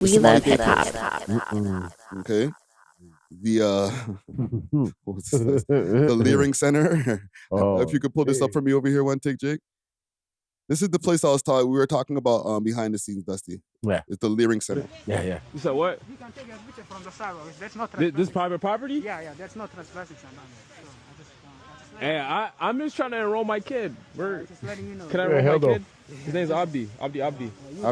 We Somali love hip hop. Daycare. Okay. The what's this? The Leering Center. If you could pull this up for me over here, one take, Jake. This is the place we were talking about behind the scenes, Dusty. Yeah. It's the Leering Center. Yeah. You said what? You can take a picture from the sidewalk. That's not This private property? Yeah, that's not trespassing. So Hey, I'm just trying to enroll my kid. just letting you know. Can I enroll my kid? His name's Abdi. Abdi. Abdi. There's a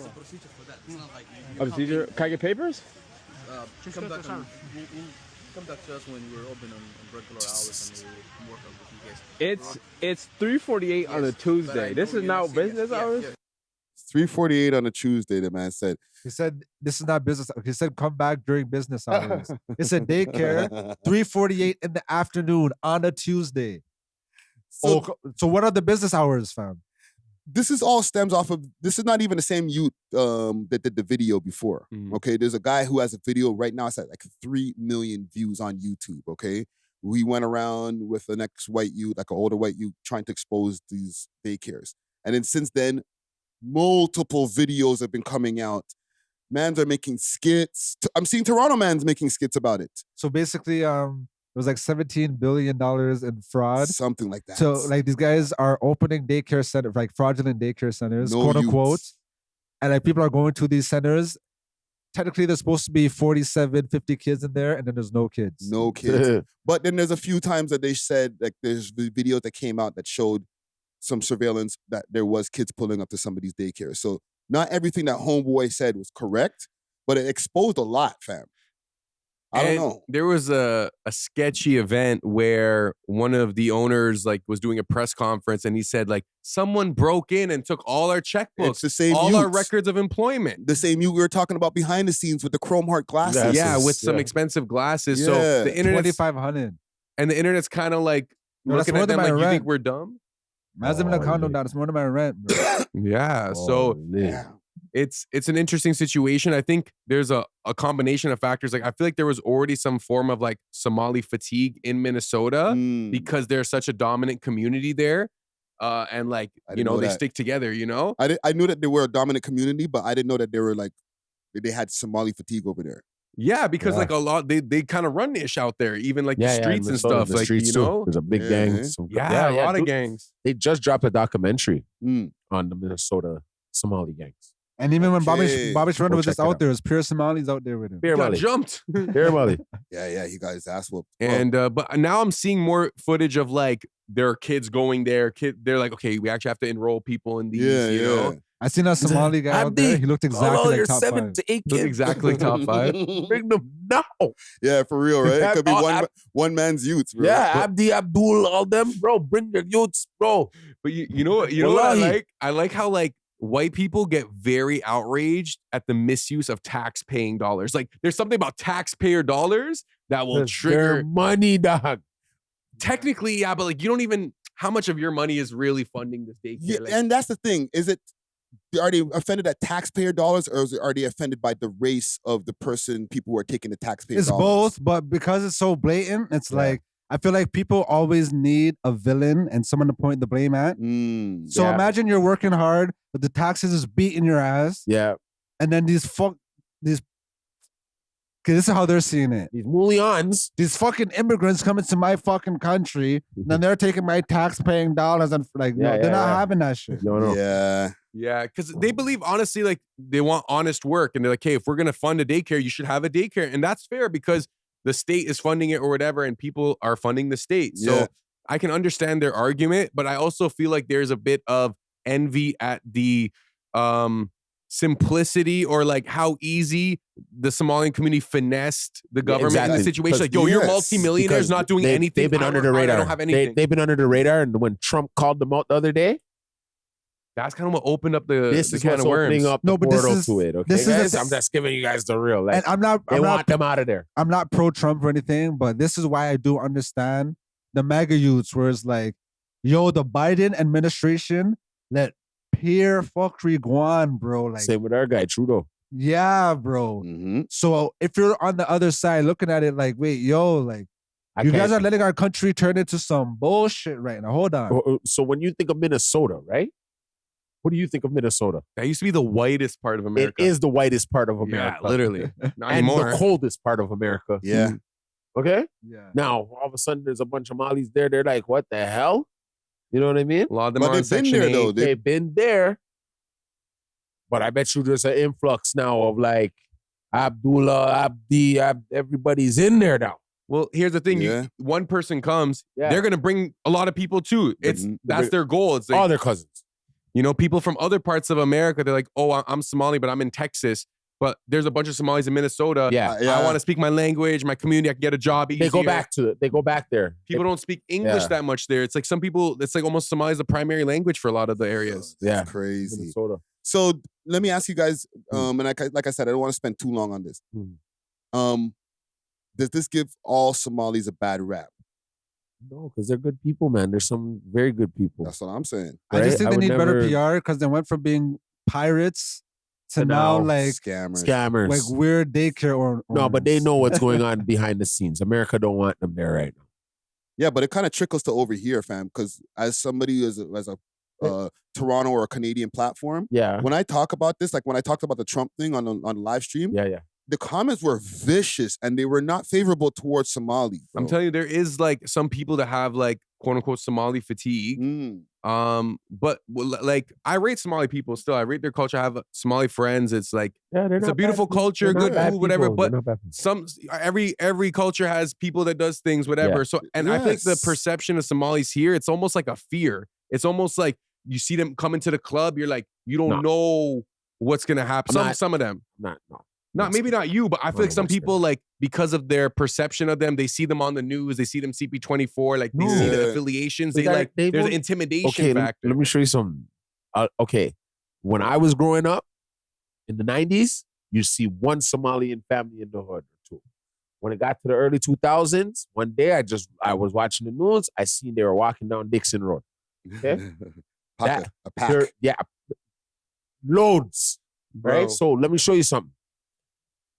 procedure for that. It's not like you Procedure? Can I get papers? come back to us when we're open on regular hours and we'll work on with you guys. It's 3:48 on a Tuesday. This is not business hours. 3:48 on a Tuesday, the man said. He said, this is not business. He said, come back during business hours. He said, daycare, 3:48 in the afternoon on a Tuesday. So what are the business hours, fam? This is all stems off of, this is not even the same youth that did the video before, okay? There's a guy who has a video right now, it's at like 3 million views on YouTube, okay? We went around with an ex-white youth, like an older white youth, trying to expose these daycares. And then since then, multiple videos have been coming out. Mans are making skits. I'm seeing Toronto mans making skits about it. So basically, it was like $17 billion in fraud. Something like that. So like these guys are opening daycare centers, like fraudulent daycare centers, No quote unquote. youths. And like people are going to these centers. Technically, there's supposed to be 47, 50 kids in there, and then there's no kids. No kids. But then there's a few times that they said, like there's videos that came out that showed some surveillance that there was kids pulling up to somebody's daycare. So not everything that homeboy said was correct, but it exposed a lot, fam. I don't know. There was a sketchy event where one of the owners like was doing a press conference and he said like someone broke in and took all our checkbooks, It's the same all our youths. records of employment. The same you we were talking about behind the scenes with the chrome heart glasses. Yeah, with some expensive glasses. Yeah. So the internet, 2,500. and the internet's kind of like No, that's looking more at than them my like, you rent. think we're dumb? Imagine in a condo down. It's more than my rent, bro. Yeah. So it's an interesting situation. I think there's a combination of factors. Like I feel like there was already some form of like Somali fatigue in Minnesota because there's such a dominant community there. And like, didn't know they that. stick together, I knew that they were a dominant community, but I didn't know that they were like, they had Somali fatigue over there. Yeah, because like a lot, they kind of run ish out there, even like the streets and stuff. The like, streets too. There's a big gang. So, Yeah, a lot of dude, gangs. They just dropped a documentary on the Minnesota Somali gangs. And even when Bobby Schroeder was just out there, it was pure Somalis out there with him. He got jumped. Yeah, he got his ass whooped. And but now I'm seeing more footage of like their kids going there. They're like, okay, we actually have to enroll people in these. You know? I seen a Somali guy out there. He looked exactly like top 5. Looked exactly top 5. Bring them now. Yeah, for real, right? It could be one man's youths, bro. Yeah, A.W.O.L, all them, bro. Bring your youths, bro. But you know what I like? I like how like white people get very outraged at the misuse of tax-paying dollars. Like there's something about taxpayer dollars that will trigger their money, dog. Technically, yeah, but like you don't even how much of your money is really funding this daycare. Yeah, Like, and that's the thing. Are they offended at taxpayer dollars, or are they offended by the race of the people who are taking the taxpayer It's dollars? both, but because it's so blatant, it's like I feel like people always need a villain and someone to point the blame at. So imagine you're working hard, but the taxes is beating your ass. Yeah. And then these okay, this is how they're seeing it. These mullions. These fucking immigrants coming to my fucking country, and then they're taking my tax-paying dollars and like, they're not having that shit. No. Yeah, because they believe honestly, like they want honest work, and they're like, hey, if we're gonna fund a daycare, you should have a daycare, and that's fair because the state is funding it or whatever, and people are funding the state. So I can understand their argument, but I also feel like there's a bit of envy at the simplicity or like how easy the Somalian community finessed the government in the situation. Like, yo, you're multimillionaires not doing anything. They've been under the radar. I don't have anything. They've been under the radar, and when Trump called them out the other day, that's kind of what opened up the this is can what's of worms. opening up the portal to it. Okay, guys? I'm just giving you guys the real. Like, And I'm not them out of there. I'm not pro-Trump or anything, but this is why I do understand the MAGA youths, where it's like, yo, the Biden administration let pure fuckery go on, bro. Like, same with our guy Trudeau. Yeah, bro. So if you're on the other side looking at it like, wait, yo, like, you guys are letting our country turn into some bullshit right now. Hold on. So when you think of Minnesota, right? What do you think of Minnesota? That used to be the whitest part of America. It is the whitest part of America. Yeah, literally. Not and anymore. the coldest part of America. Yeah. Okay? Yeah. Now, all of a sudden, there's a bunch of Malis there. They're like, what the hell? You know what I mean? A lot of them But are on they've been Section there, 8. though. They've been there. But I bet you there's an influx now of like Abdullah, Abdi, everybody's in there now. Well, here's the thing. Yeah. One person comes, Yeah. they're going to bring a lot of people too. That's their goal. It's like, All their cousins. you know, people from other parts of America, they're like, oh, I'm Somali, but I'm in Texas. But there's a bunch of Somalis in Minnesota. Yeah. I want to speak my language, my community. I can get a job easier. They go back to it. They go back there. People don't speak English Yeah. that much there. It's like some people, it's like almost Somali is the primary language for a lot of the areas. Yeah. It's crazy. Minnesota. So let me ask you guys, and like I said, I don't want to spend too long on this. Does this give all Somalis a bad rap? No, because they're good people, man. There's some very good people. That's what I'm saying. I just Right? think I they would need better never- PR because they went from being pirates to To now now like Scammers. weird daycare or No, but they know what's going on behind the scenes. America don't want them there right now. Yeah, but it kind of trickles to over here, fam. Because as somebody as a Toronto or a Canadian platform, Yeah. when I talk about this, like when I talked about the Trump thing on the live stream, Yeah, yeah. the comments were vicious and they were not favorable towards Somalis. I'm telling you, there is like some people that have like quote unquote Somali fatigue. But like I rate Somali people still. I rate their culture. I have Somali friends. It's like Yeah, they're it's not a beautiful bad- culture, they're not good bad food, whatever. people. But They're not bad people. every culture has people that does things, whatever. Yeah. So and I think the Yes. perception of Somalis here, it's almost like a fear. It's almost like you see them come into the club, you're like, you don't know what's gonna happen. Some of them. Maybe not you, but I feel like some people, like, because of their perception of them, they see them on the news, they see them CP24, like they see the affiliations, there's an intimidation factor. Let me show you something. Okay, when I was growing up in the 90s, you see one Somalian family in the hood or two. When it got to the early 2000s, one day I was watching the news, I seen they were walking down Dixon Road. Okay? A pack. Yeah. Loads. Bro. Right? So let me show you something.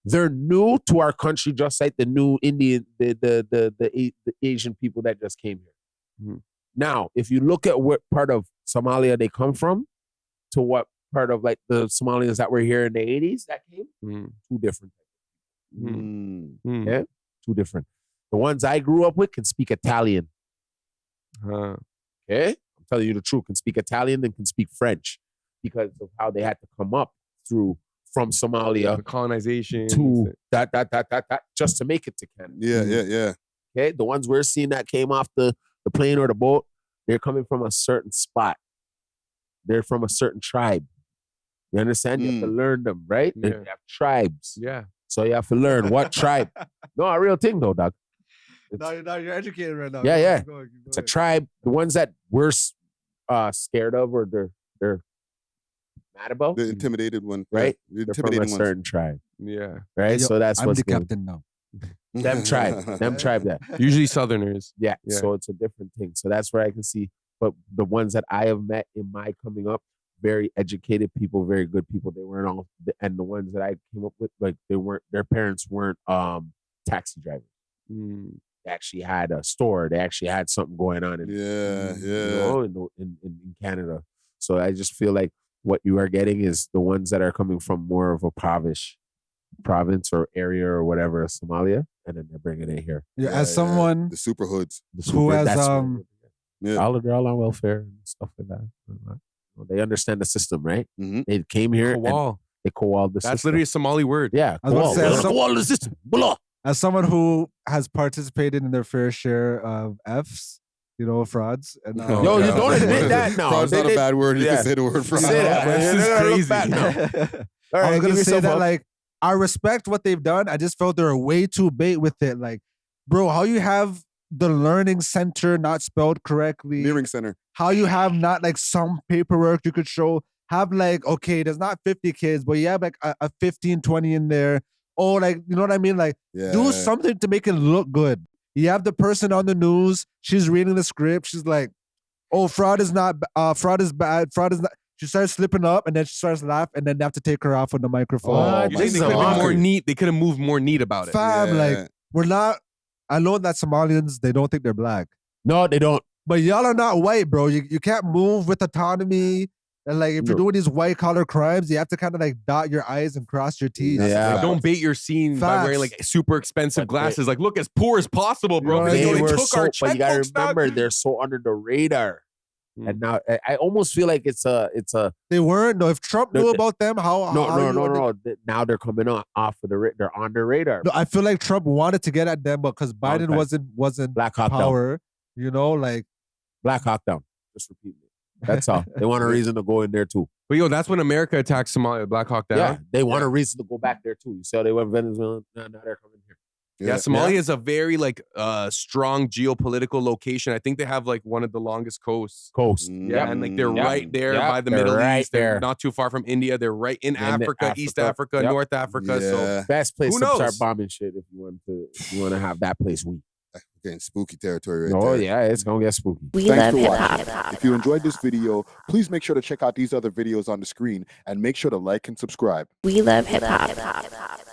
They're new to our country, just like the new Indian, the Asian people that just came here. Now, if you look at what part of Somalia they come from, to what part of like the Somalians that were here in the 80s that came, two different. Yeah, two different. The ones I grew up with can speak Italian. Okay, I'm telling you the truth. Can speak Italian and can speak French because of how they had to come up through. From Somalia, the colonization to that, just to make it to Canada. Yeah. Okay, the ones we're seeing that came off the plane or the boat, they're coming from a certain spot. They're from a certain tribe. You understand? You have to learn them, right? Yeah. They have tribes. Yeah. So you have to learn what tribe. No, a real thing though, dog. No, you're educated right now. Yeah. Keep going. It's a tribe. The ones that we're scared of or they're mad about, the intimidated one, right? The They're from a intimidating certain ones. tribe. Yeah. Right. Yo, So that's I'm what's the going. captain now. Them tribe that. Usually Southerners. Yeah. Yeah. So it's a different thing. So that's where I can see. But the ones that I have met in my coming up, very educated people, very good people. They weren't all, and the ones that I came up with, like their parents weren't taxi drivers. They actually had a store. They actually had something going on. In Canada. So I just feel like what you are getting is the ones that are coming from more of a province or area or whatever of Somalia, and then they're bringing it here. As someone the super hoods, who has they're all on welfare and stuff like that. They understand the system, right? They came here and they co-walled the system. That's literally a Somali word. Yeah, co-wall the system. As someone who has participated in their fair share of Fs, frauds. And, you don't admit that now. Fraud's not a bad word. You can say the word fraud. Say that, man. This is crazy. All right, I was going to say that, up. like, I respect what they've done. I just felt they were way too bait with it. Like, bro, how you have the learning center not spelled correctly. Learning center. How you have not like some paperwork you could show. Have like, okay, there's not 50 kids, but you have like a 15, 20 in there. Oh, like, you know what I mean? Like, do something to make it look good. You have the person on the news. She's reading the script. She's like, oh, fraud is not, fraud is bad. Fraud is not. She starts slipping up and then she starts laughing and then they have to take her off on the microphone. You think they could have been more neat? They could have moved more neat about it. Fam, like, we're not, I know that Somalians, they don't think they're black. No, they don't. But y'all are not white, bro. You can't move with autonomy. And like if you're doing these white collar crimes, you have to kind of like dot your I's and cross your T's. Yeah. Like, don't bait your scene by wearing like super expensive glasses. Like look as poor as possible, bro. You know They what I mean? took our but you gotta checkbooks, dog. remember they're so under the radar. And now I almost feel like it's a They weren't. No, if Trump knew about them, how no. Now they're coming on off of they're on the radar. No, I feel like Trump wanted to get at them, but because Biden wasn't Black Hawk power, you know, like Black Hawk down. Just repeat it. That's all. They want a reason to go in there too. But yo, that's when America attacked Somalia, Black Hawk Down. Yeah, they want a reason to go back there too. You see how they went Venezuela? Now they're coming here. Yeah, Somalia is a very like strong geopolitical location. I think they have like one of the longest coasts. Yeah, and like they're right there by the Middle East. They're not too far from India. They're right in Africa, East Africa, North Africa. So best place who to knows? start bombing shit if you want to have that place weak. Getting spooky territory right Oh there. yeah, it's gonna get spooky. Thanks for watching. If you enjoyed this video, please make sure to check out these other videos on the screen and make sure to like and subscribe. We love hip hop.